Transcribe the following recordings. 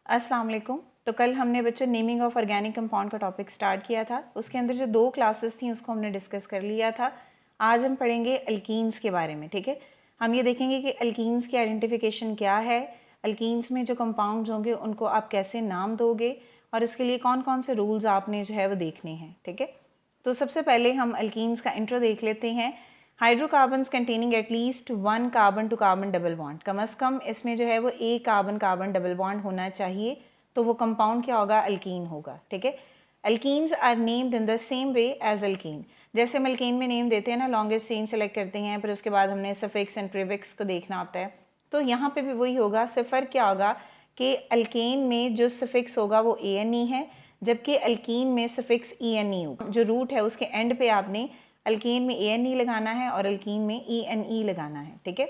अस्सलाम वालेकुम। तो कल हमने बच्चों नेमिंग ऑफ ऑर्गेनिक कंपाउंड का टॉपिक स्टार्ट किया था। उसके अंदर जो 2 क्लासेस थी उसको हमने डिस्कस कर लिया था। आज हम पढ़ेंगे अल्कीन्स के बारे में। ठीक है, हम ये देखेंगे कि अल्कीन्स की आइडेंटिफिकेशन क्या है, अल्कीन्स में जो कंपाउंड्स होंगे उनको आप कैसे नाम दोगे और उसके लिए कौन कौन से रूल्स आपने जो है वो देखने हैं। ठीक है, तो सबसे पहले हम अल्कीन्स का इंट्रो देख लेते हैं। Hydrocarbons containing at least 1 carbon to carbon double bond, कम अज़ कम इसमें जो है वो एक कार्बन कार्बन डबल बॉन्ड होना चाहिए, तो वो कंपाउंड क्या होगा, अल्कीन होगा। ठीक है, alkenes are named in the same way as alkene. जैसे हम अल्कीन में नेम देते हैं ना, लॉन्गेस्ट चेन सेलेक्ट करते हैं, फिर उसके बाद हमने सफिक्स एंड प्रीफिक्स को देखना होता है, तो यहाँ पे भी वही होगा। सिर्फ क्या होगा कि अल्केन में जो सफिक्स होगा वो ANE है, जबकि अल्कीन में सफिक्स ENE होगा। जो रूट है उसके एंड पे आपने अल्कीन में ANE लगाना है और अल्कीन में ENE लगाना है। ठीक है,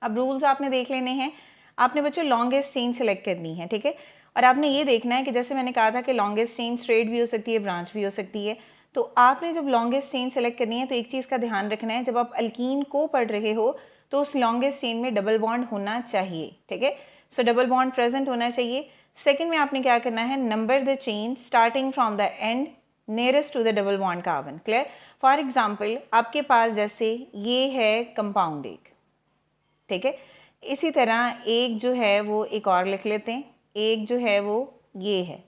अब रूल्स आपने देख लेने हैं। आपने बच्चों लॉन्गेस्ट चेन सेलेक्ट करनी है। ठीक है, और आपने ये देखना है कि जैसे मैंने कहा था कि लॉन्गेस्ट चेन स्ट्रेट भी हो सकती है, ब्रांच भी हो सकती है। तो आपने जब लॉन्गेस्ट चेन सेलेक्ट करनी है तो एक चीज़ का ध्यान रखना है, जब आप अल्कीन को पढ़ रहे हो तो उस लॉन्गेस्ट चेन में डबल बॉन्ड होना चाहिए। ठीक है, सो डबल बॉन्ड प्रेजेंट होना चाहिए। सेकेंड में आपने क्या करना है, number the chain starting from the end nearest to the double bond carbon. Clear? For example आपके पास जैसे ये है कंपाउंड एक, ठीक है, इसी तरह एक जो है वो एक और लिख लेते हैं, एक जो है वो ये है।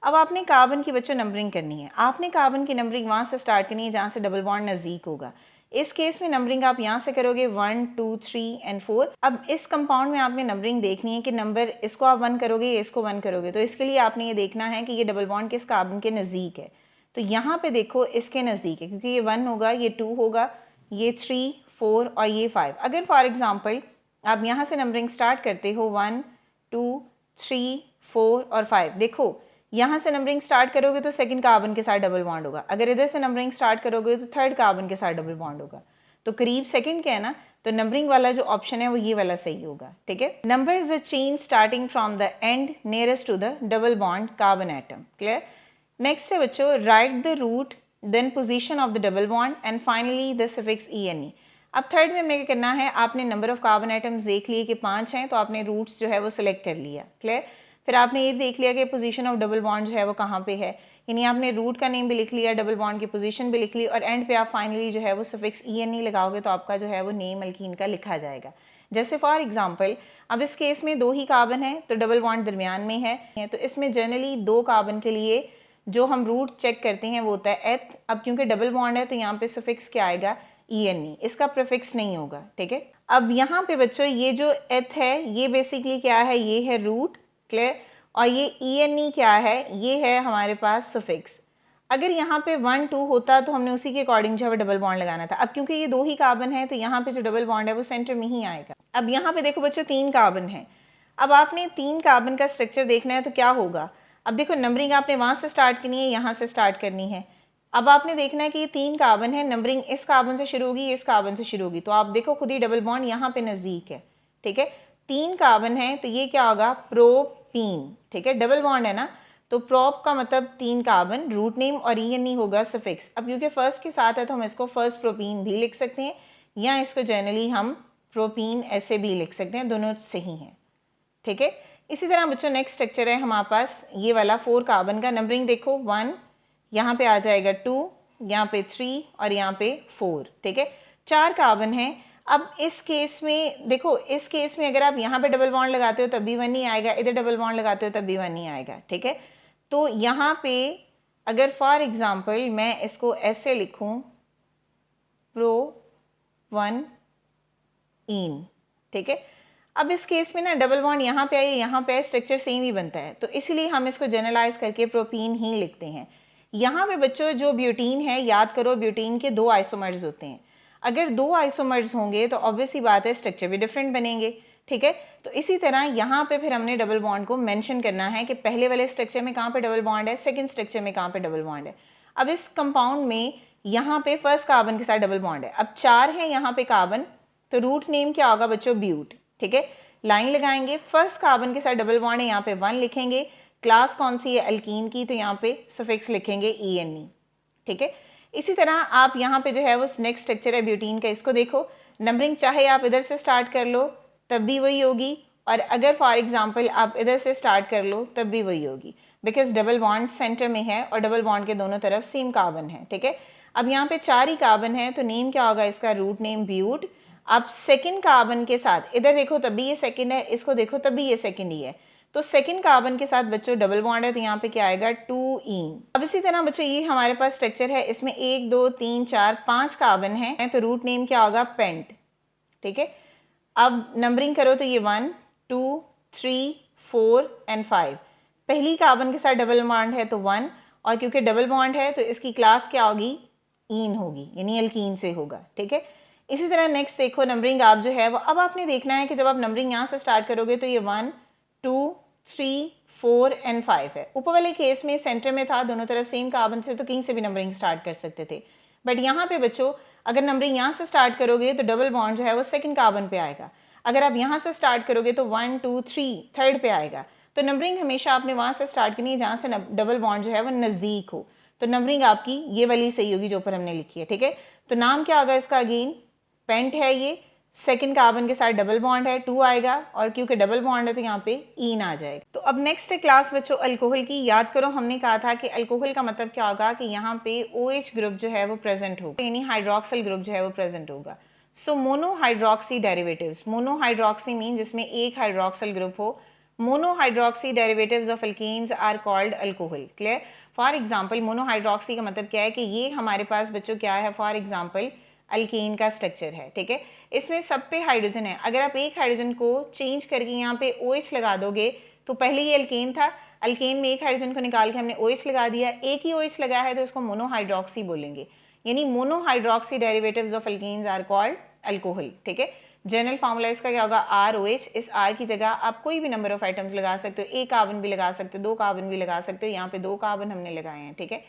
अब आपने कार्बन की बच्चों नंबरिंग करनी है। आपने कार्बन की नंबरिंग वहाँ से स्टार्ट करनी है जहाँ से डबल बॉन्ड नज़दीक होगा। इस केस में नंबरिंग आप यहाँ से करोगे 1 2 3 एंड 4। अब इस कंपाउंड में आपने नंबरिंग देखनी है कि नंबर इसको आप 1 करोगे, इसको 1 करोगे, तो इसके लिए आपने ये देखना है कि ये डबल बॉन्ड किस कार्बन के नज़दीक है। तो यहाँ पे देखो इसके नज़दीक है, क्योंकि ये 1 होगा, ये 2 होगा, ये 3 4 और ये 5। अगर फॉर एग्जाम्पल आप यहाँ से नंबरिंग स्टार्ट करते हो 1 2 3 4 और 5, देखो यहाँ से नंबरिंग स्टार्ट करोगे तो सेकंड कार्बन के साथ डबल बॉन्ड होगा। अगर इधर से नंबरिंग स्टार्ट करोगे तो थर्ड कार्बन के साथ डबल बॉन्ड होगा। तो करीब सेकंड के है ना, तो नंबरिंग वाला जो ऑप्शन है वो ये वाला सही होगा। ठीक है, number is the chain starting from the end nearest to the double bond carbon atom. Clear? Next है बच्चों, write the root then position of the double bond and finally the suffix ENE। अब third में हमें करना है, आपने number of carbon atoms देख लिए कि 5 हैं, तो आपने रूट्स जो है वो सिलेक्ट कर लिया। क्लियर? फिर आपने ये देख लिया कि पोजीशन ऑफ डबल बॉन्ड जो है वो कहाँ पे है, यानी आपने रूट का नेम भी लिख लिया, डबल बॉन्ड की पोजीशन भी लिख ली, और एंड पे आप फाइनली जो है वो सफिक्स ENE लगाओगे तो आपका जो है वो नेम अल्कीन का लिखा जाएगा। जैसे फॉर एग्जाम्पल अब इस केस में 2 ही कार्बन है तो डबल बॉन्ड दरमियान में है, तो इसमें जनरली 2 कार्बन के लिए जो हम रूट चेक करते हैं वो होता है एथ। अब क्योंकि डबल बॉन्ड है तो यहाँ पे सफिक्स क्या आएगा, ENE, इसका प्रीफिक्स नहीं होगा। ठीक है, अब यहाँ पे बच्चों ये जो एथ है ये बेसिकली क्या है, ये है रूट। क्लियर? और ये ENE क्या है, ये है हमारे पास सफिक्स। अगर यहाँ पे 1 2 होता तो हमने उसी के अकॉर्डिंग जो है डबल बॉन्ड लगाना था। अब क्योंकि ये 2 ही कार्बन है तो यहाँ पे जो डबल बॉन्ड है वो सेंटर में ही आएगा। अब यहाँ पे देखो बच्चों 3 कार्बन है। अब आपने 3 कार्बन का स्ट्रक्चर देखना है तो क्या होगा, अब देखो नंबरिंग आपने वहाँ से स्टार्ट करनी है, यहाँ से स्टार्ट करनी है। अब आपने देखना है कि ये 3 कार्बन है, नंबरिंग इस कार्बन से शुरू होगी, इस कार्बन से शुरू होगी, तो आप देखो खुद ही डबल बॉन्ड यहाँ पे नज़दीक है। ठीक है, 3 कार्बन है तो ये क्या होगा, प्रोपीन। ठीक है, डबल बॉन्ड है ना, तो प्रोप का मतलब 3 कार्बन, रूट नेम और ENE होगा सफिक्स। अब क्योंकि फर्स्ट के साथ है तो हम इसको फर्स्ट प्रोपीन भी लिख सकते हैं, या इसको जनरली हम प्रोपीन ऐसे भी लिख सकते हैं, दोनों सही हैं। ठीक है, इसी तरह बच्चों नेक्स्ट स्ट्रक्चर है हमारे पास ये वाला 4 कार्बन का। नंबरिंग देखो 1, यहाँ पे आ जाएगा 2, यहाँ पे 3 और यहाँ पे 4। ठीक है, 4 कार्बन है। अब इस केस में देखो, इस केस में अगर आप यहाँ पे डबल बॉन्ड लगाते हो तब भी 1 ही आएगा, इधर डबल बॉन्ड लगाते हो तब भी 1 ही आएगा। ठीक है, तो यहाँ पे अगर फॉर एग्जाम्पल मैं इसको ऐसे लिखूँ, प्रो 1 इन। ठीक है, अब इस केस में ना डबल बॉन्ड यहाँ पे आए, यहाँ पे स्ट्रक्चर सेम ही बनता है, तो इसलिए हम इसको जनरलाइज करके प्रोपीन ही लिखते हैं। यहाँ पे बच्चों जो ब्यूटीन है, याद करो ब्यूटीन के 2 आइसोमर्स होते हैं। अगर 2 आइसोमर्स होंगे तो ऑब्वियसली बात है स्ट्रक्चर भी डिफरेंट बनेंगे। ठीक है, तो इसी तरह यहाँ पे फिर हमने डबल बॉन्ड को मेंशन करना है कि पहले वाले स्ट्रक्चर में कहाँ पे डबल बॉन्ड है, सेकंड स्ट्रक्चर में कहाँ पे डबल बॉन्ड है। अब इस कंपाउंड में यहाँ पे फर्स्ट कार्बन के साथ डबल बॉन्ड है। अब 4 है यहाँ पे कार्बन, तो रूट नेम क्या होगा बच्चों, ब्यूट। ठीक है, लाइन लगाएंगे, फर्स्ट कार्बन के साथ डबल बॉन्ड है, यहाँ पे 1 लिखेंगे, क्लास कौन सी है, अल्कीन की, तो यहाँ पे सफिक्स लिखेंगे ENE। ठीक है, इसी तरह आप यहाँ पे जो है वो नेक्स्ट स्ट्रक्चर है ब्यूटीन का, इसको देखो, नंबरिंग चाहे आप इधर से स्टार्ट कर लो तब भी वही होगी, और अगर फॉर एग्जांपल आप इधर से स्टार्ट कर लो तब भी वही होगी, बिकॉज डबल बॉन्ड सेंटर में है और डबल बॉन्ड के दोनों तरफ सेम कार्बन है, ठीक है। अब यहाँ पे 4 ही कार्बन है, तो नेम क्या होगा इसका, रूट नेम ब्यूट। अब सेकंड कार्बन के साथ इधर देखो तब भी ये सेकंड है, इसको देखो तब भी ये सेकंड ही है, तो सेकंड कार्बन के साथ बच्चों डबल बॉन्ड है, तो यहाँ पे क्या आएगा 2 ईन। अब इसी तरह बच्चों ये हमारे पास स्ट्रक्चर है, इसमें 1 2 3 4 5 कार्बन है, तो रूट नेम क्या होगा, पेंट, ठीक है। अब नंबरिंग करो तो ये 1 2 3 4 एंड 5, पहली कार्बन के साथ डबल बॉन्ड है तो 1, और क्योंकि डबल बॉन्ड है तो इसकी क्लास क्या होगी, ईन होगी, यानी एल्कीन से होगा, ठीक है। इसी तरह नेक्स्ट देखो नंबरिंग आप जो है वो, अब आपने देखना है कि जब आप नंबरिंग यहाँ से स्टार्ट करोगे तो ये 1 2 3 4 एंड 5 है। ऊपर वाले केस में सेंटर में था, दोनों तरफ सेम कार्बन थे, तो कहीं से भी नंबरिंग स्टार्ट कर सकते थे। बट यहाँ पे बच्चों अगर नंबरिंग यहाँ से स्टार्ट करोगे तो डबल बॉन्ड जो है वो सेकंड कार्बन पे आएगा, अगर आप यहाँ से स्टार्ट करोगे तो 1 2 3 थर्ड पे आएगा। तो नंबरिंग हमेशा आपने वहाँ से स्टार्ट करनी है जहाँ से डबल बॉन्ड जो है वो नज़दीक हो, तो नंबरिंग आपकी ये वाली सही होगी जो ऊपर हमने लिखी है, ठीक है। तो नाम क्या होगा इसका, अगेन पेंट है, ये सेकंड कार्बन के साथ डबल बॉन्ड है 2 आएगा, और क्योंकि डबल बॉन्ड है तो यहाँ पे ईन आ जाएगा। तो अब नेक्स्ट क्लास बच्चों अल्कोहल की, याद करो हमने कहा था कि अल्कोहल का मतलब क्या होगा कि यहाँ पे OH ग्रुप जो है वो प्रेजेंट होगा, यानी हाइड्रोक्सिल ग्रुप जो है वो प्रेजेंट होगा। सो मोनोहाइड्रोक्सी डेरिवेटिव्स, मोनोहाइड्रोक्सी मीन जिसमें एक हाइड्रोक्सिल ग्रुप हो, monohydroxy derivatives of alkanes are called alcohol, clear. For example monohydroxy का मतलब क्या है कि ये हमारे पास बच्चों क्या है, फॉर एग्जाम्पल अल्केन का स्ट्रक्चर है, ठीक है। इसमें सब पे हाइड्रोजन है, अगर आप एक हाइड्रोजन को चेंज करके यहाँ पे OH लगा दोगे तो पहले ये अल्केन था, अल्केन में एक हाइड्रोजन को निकाल के हमने OH लगा दिया, एक ही OH लगा है तो उसको मोनोहाइड्रोक्सी बोलेंगे, यानी monohydroxy derivatives of alkanes are called alcohol, ठीक है। जनरल फार्मूला इसका क्या होगा, ROH। इस R की जगह आप कोई भी नंबर ऑफ आइटम्स लगा सकते हो, एक कार्बन भी लगा सकते हो, 2 कार्बन भी लगा सकते हो, यहाँ पे 2 कार्बन हमने लगाए हैं, ठीक है।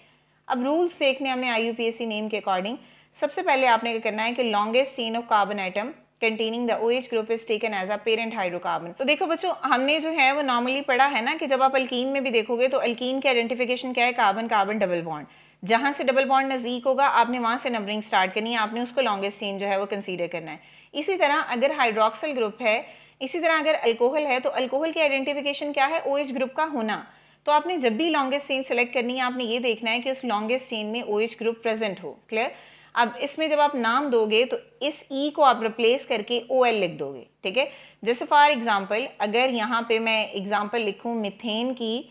अब रूल्स देखने हमने IUPAC नेम के अकॉर्डिंग, सबसे पहले आपने क्या करना है कि longest chain of carbon atom containing the OH group is taken as a parent hydrocarbon. तो देखो बच्चों हमने जो है वो नॉर्मली पढ़ा है ना कि जब आप अल्कीन में भी देखोगे तो अल्कीन की आइडेंटिफिकेशन क्या है, कार्बन कार्बन डबल बॉन्ड, जहां से डबल बॉन्ड नजदीक होगा आपने वहां से नंबरिंग स्टार्ट करनी है, आपने उसको लॉन्गेस्ट चेन जो है वो कंसीडर करना है। इसी तरह अगर हाइड्रोक्सिल ग्रुप है, इसी तरह अगर अल्कोहल है तो अल्कोहल की आइडेंटिफिकेशन क्या है, OH ग्रुप का होना। तो आपने जब भी लॉन्गेस्ट चेन सेलेक्ट करनी है आपने ये देखना है कि उस लॉन्गेस्ट चेन में OH ग्रुप प्रेजेंट हो, क्लियर। अब इसमें जब आप नाम दोगे तो इस E को आप रिप्लेस करके OL लिख दोगे, ठीक है। जैसे फॉर एग्जांपल अगर यहाँ पे मैं एग्जांपल लिखूं मिथेन की,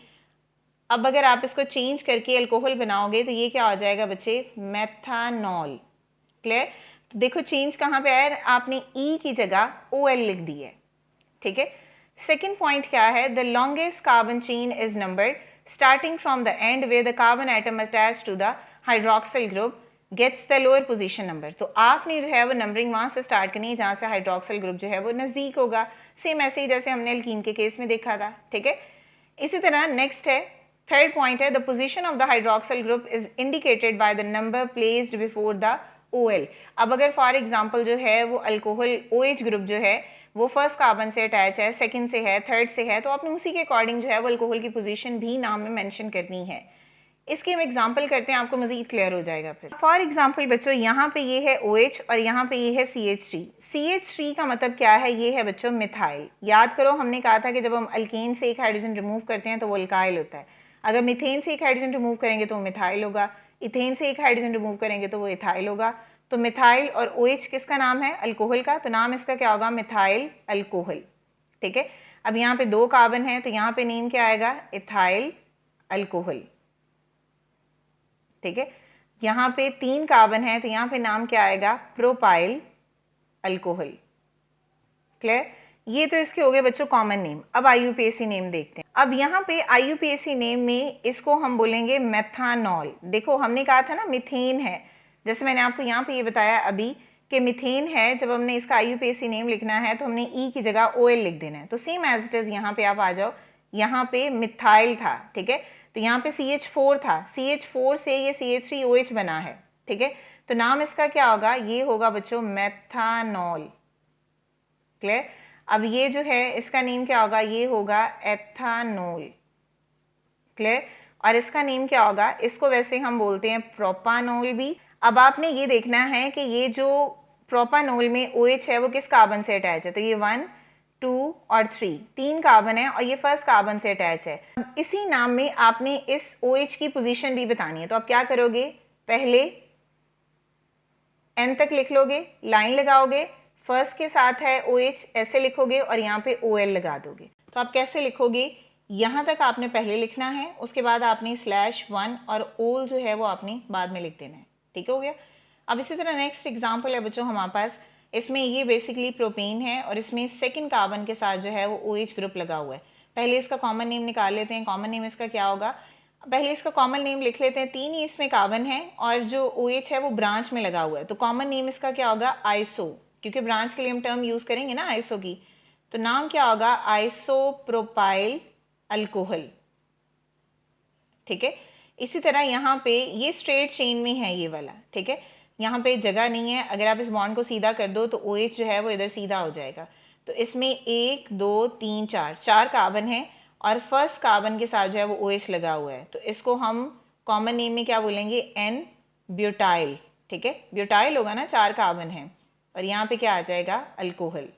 अब अगर आप इसको चेंज करके अल्कोहल बनाओगे तो ये क्या हो जाएगा बच्चे, मेथानॉल, क्लियर। तो देखो चेंज कहाँ पे आया, आपने E की जगह OL लिख दी है, ठीक है। सेकेंड पॉइंट क्या है, the longest carbon chain is numbered starting from the end where the carbon atom attached to the hydroxyl group gets the lower position number. तो आपने जो है वो नंबरिंग वहां से स्टार्ट करनी है जहां से हाइड्रोक्सिल ग्रुप जो है वो नजदीक होगा, सेम ऐसे ही जैसे हमने अल्कीन के केस में देखा था, ठीक है। इसी तरह नेक्स्ट है थर्ड पॉइंट है, the position of the hydroxyl group is indicated by the number placed before the OL। अब अगर फॉर एग्जाम्पल जो है वो अल्कोहल OH ग्रुप जो है वो फर्स्ट कार्बन से अटैच है, सेकंड से है, थर्ड से है, तो आपने उसी के अकॉर्डिंग जो है वो अल्कोहल की पोजीशन भी नाम में मेंशन करनी है। इसके हम एग्जाम्पल करते हैं, आपको मजीद क्लियर हो जाएगा फिर। फॉर एग्जाम्पल बच्चों यहाँ पे ये है OH और यहाँ पे ये है CH3। CH3 का मतलब क्या है, ये है बच्चों मिथाइल। याद करो हमने कहा था कि जब हम अल्केन से एक हाइड्रोजन रिमूव करते हैं तो वो अल्काइल होता है, अगर मिथेन से एक हाइड्रोजन रिमूव करेंगे तो वो मिथाइल होगा, इथेन से एक हाइड्रोजन रिमूव करेंगे तो वो इथाइल होगा। तो मिथाइल और OH किसका नाम है, अल्कोहल का, तो नाम इसका क्या होगा, मिथाइल अल्कोहल, ठीक है। अब यहाँ पे 2 कार्बन है तो यहाँ पे नेम क्या आएगा, इथाइल अल्कोहल, ठीक है। यहाँ पे 3 कार्बन है तो यहाँ पे नाम क्या आएगा, प्रोपाइल अल्कोहल, क्लियर। ये तो इसके हो गए बच्चों कॉमन नेम। अब IUPAC नेम देखते हैं। अब यहाँ पे IUPAC नेम में इसको हम बोलेंगे मेथानॉल। देखो हमने कहा था ना मिथेन है, जैसे मैंने आपको यहाँ पे ये बताया अभी कि मिथेन है, जब हमने इसका IUPAC नेम लिखना है तो हमने E की जगह OL लिख देना है। तो सेम एज इट इज यहाँ पे आप आ जाओ, यहाँ पे मिथाइल था, ठीक है, तो यहाँ पे CH4 था, CH4 से ये CH3OH बना है, ठीक है। तो नाम इसका क्या होगा, ये होगा बच्चों मेथानॉल, क्लियर। अब ये जो है इसका नेम क्या होगा, ये होगा एथानोल, क्लियर। और इसका नेम क्या होगा, इसको वैसे हम बोलते हैं प्रोपानोल भी। अब आपने ये देखना है कि ये जो प्रोपानोल में OH है वो किस कार्बन से अटैच है, तो ये 1 2 और 3, 3 कार्बन है और ये फर्स्ट कार्बन से अटैच है। इसी नाम में आपने इस OH की पोजीशन भी बतानी है, तो आप क्या करोगे, पहले N तक लिख लोगे, लाइन लगाओगे, फर्स्ट के साथ है OH ऐसे लिखोगे और यहाँ पे OL लगा दोगे। तो आप कैसे लिखोगे, यहाँ तक आपने पहले लिखना है, उसके बाद आपने /1 और ओल जो है वो आपने बाद में लिख देना है। ठीक हो गया। अब इसी तरह नेक्स्ट एग्जाम्पल है बच्चों हमारे पास, इसमें ये बेसिकली प्रोपेन है और इसमें सेकंड कार्बन के साथ जो है वो OH ग्रुप लगा हुआ है। पहले इसका कॉमन नेम निकाल लेते हैं। कॉमन नेम इसका क्या होगा, पहले इसका कॉमन नेम लिख लेते हैं। 3 ही इसमें कार्बन है और जो OH है वो ब्रांच में लगा हुआ है, तो कॉमन नेम इसका क्या होगा, आइसो, क्योंकि ब्रांच के लिए हम टर्म यूज करेंगे ना आइसो की, तो नाम क्या होगा, आइसोप्रोपाइल अल्कोहल। ठीक है। इसी तरह यहाँ पे ये स्ट्रेट चेन में है ये वाला, ठीक है, यहाँ पे जगह नहीं है, अगर आप इस बॉन्ड को सीधा कर दो तो OH जो है वो इधर सीधा हो जाएगा। तो इसमें 1 2 3 4 कार्बन है और फर्स्ट कार्बन के साथ जो है वो OH लगा हुआ है, तो इसको हम कॉमन नेम में क्या बोलेंगे, N ब्यूटाइल। ठीक है, ब्यूटाइल होगा ना, 4 कार्बन है और यहाँ पे क्या आ जाएगा, अल्कोहल।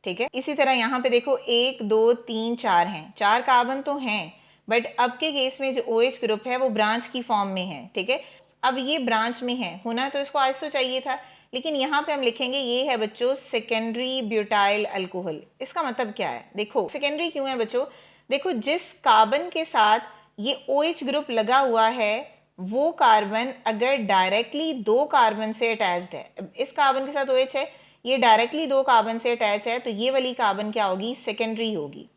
ठीक है। इसी तरह यहाँ पे देखो 1 2 3 4 हैं, 4 कार्बन तो हैं, बट अब के केस में जो OH ग्रुप है वो ब्रांच की फॉर्म में है। ठीक है, अब ये ब्रांच में है, होना तो इसको आइसो चाहिए था, लेकिन यहाँ पे हम लिखेंगे ये है बच्चों सेकेंडरी ब्यूटाइल अल्कोहल। इसका मतलब क्या है, देखो सेकेंडरी क्यों है बच्चों, देखो जिस कार्बन के साथ ये OH ग्रुप लगा हुआ है वो कार्बन अगर डायरेक्टली 2 कार्बन से अटैच्ड है, इस कार्बन के साथ OH है, ये डायरेक्टली 2 कार्बन से अटैच है, तो ये वाली कार्बन क्या होगी, सेकेंडरी होगी।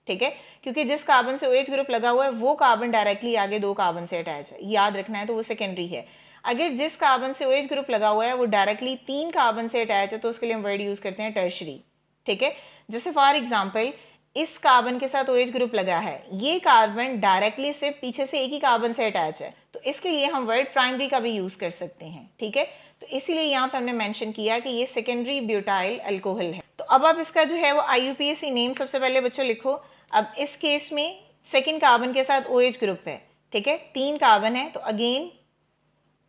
ठीक है, क्योंकि जिस कार्बन से OH ग्रुप लगा हुआ है वो कार्बन डायरेक्टली आगे 2 कार्बन से अटैच है, याद रखना है, तो वो सेकेंडरी है। अगर जिस कार्बन से OH ग्रुप लगा हुआ है वो डायरेक्टली 3 कार्बन से अटैच है, तो उसके लिए हम वर्ड यूज करते हैं टर्शरी। ठीक है, जैसे फॉर एग्जाम्पल इस कार्बन के साथ OH ग्रुप लगा है, ये कार्बन डायरेक्टली सिर्फ पीछे से एक ही कार्बन से अटैच है, तो इसके लिए हम वर्ड प्राइमरी का भी यूज कर सकते हैं। ठीक है, तो इसीलिए यहाँ पे हमने मेंशन किया कि ये सेकेंडरी ब्यूटाइल अल्कोहल है। तो अब आप इसका जो है वो IUPAC नेम सबसे पहले बच्चों लिखो। अब इस केस में सेकेंड कार्बन के साथ OH ग्रुप है, ठीक है, 3 कार्बन है, तो अगेन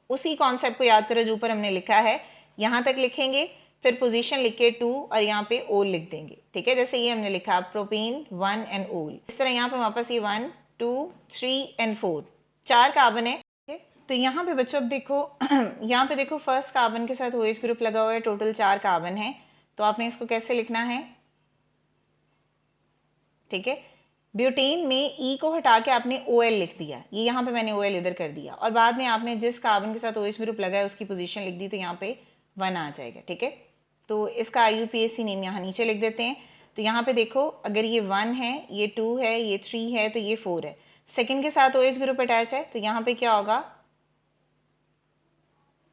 उसी कॉन्सेप्ट को याद करो जो ऊपर हमने लिखा है, यहाँ तक लिखेंगे, फिर पोजीशन लिख के 2 और यहाँ पे ओल लिख देंगे। ठीक है, जैसे ये हमने लिखा प्रोपेन 1 एंड ओल, इस तरह यहाँ पे वापस ये 1 2 3 एंड 4 4 कार्बन है। तो यहाँ पे बच्चों अब देखो यहाँ पे देखो फर्स्ट कार्बन के साथ OH ग्रुप लगा हुआ है, टोटल 4 कार्बन है, तो आपने इसको कैसे लिखना है, ठीक है, ब्यूटेन में E को हटा के आपने OL लिख दिया, ये यहाँ पे मैंने OL इधर कर दिया, और बाद में आपने जिस कार्बन के साथ OH ग्रुप लगा है उसकी पोजीशन लिख दी, तो यहाँ पे 1 आ जाएगा। ठीक है, तो इसका IUPAC नेम यहाँ नीचे लिख देते हैं। तो यहाँ पे देखो अगर ये 1 है, ये 2 है, ये 3 है, तो ये 4 है, सेकेंड के साथ OH ग्रुप अटैच है, तो यहाँ पे क्या होगा,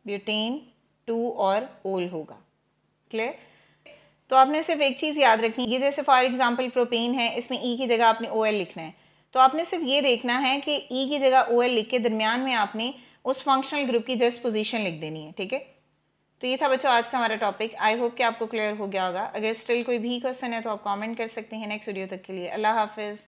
ब्यूटेन 2 और ओल होगा। क्लियर। तो आपने सिर्फ एक चीज़ याद रखनी, ये जैसे फॉर एग्जांपल प्रोपेन है, इसमें E की जगह आपने OL लिखना है, तो आपने सिर्फ ये देखना है कि E की जगह OL लिख के दरमियान में आपने उस फंक्शनल ग्रुप की जस्ट पोजीशन लिख देनी है। ठीक है, तो ये था बच्चों आज का हमारा टॉपिक। आई होप कि आपको क्लियर हो गया होगा। अगर स्टिल कोई भी क्वेश्चन है तो आप कमेंट कर सकते हैं। नेक्स्ट वीडियो तक के लिए अल्लाह हाफिज़।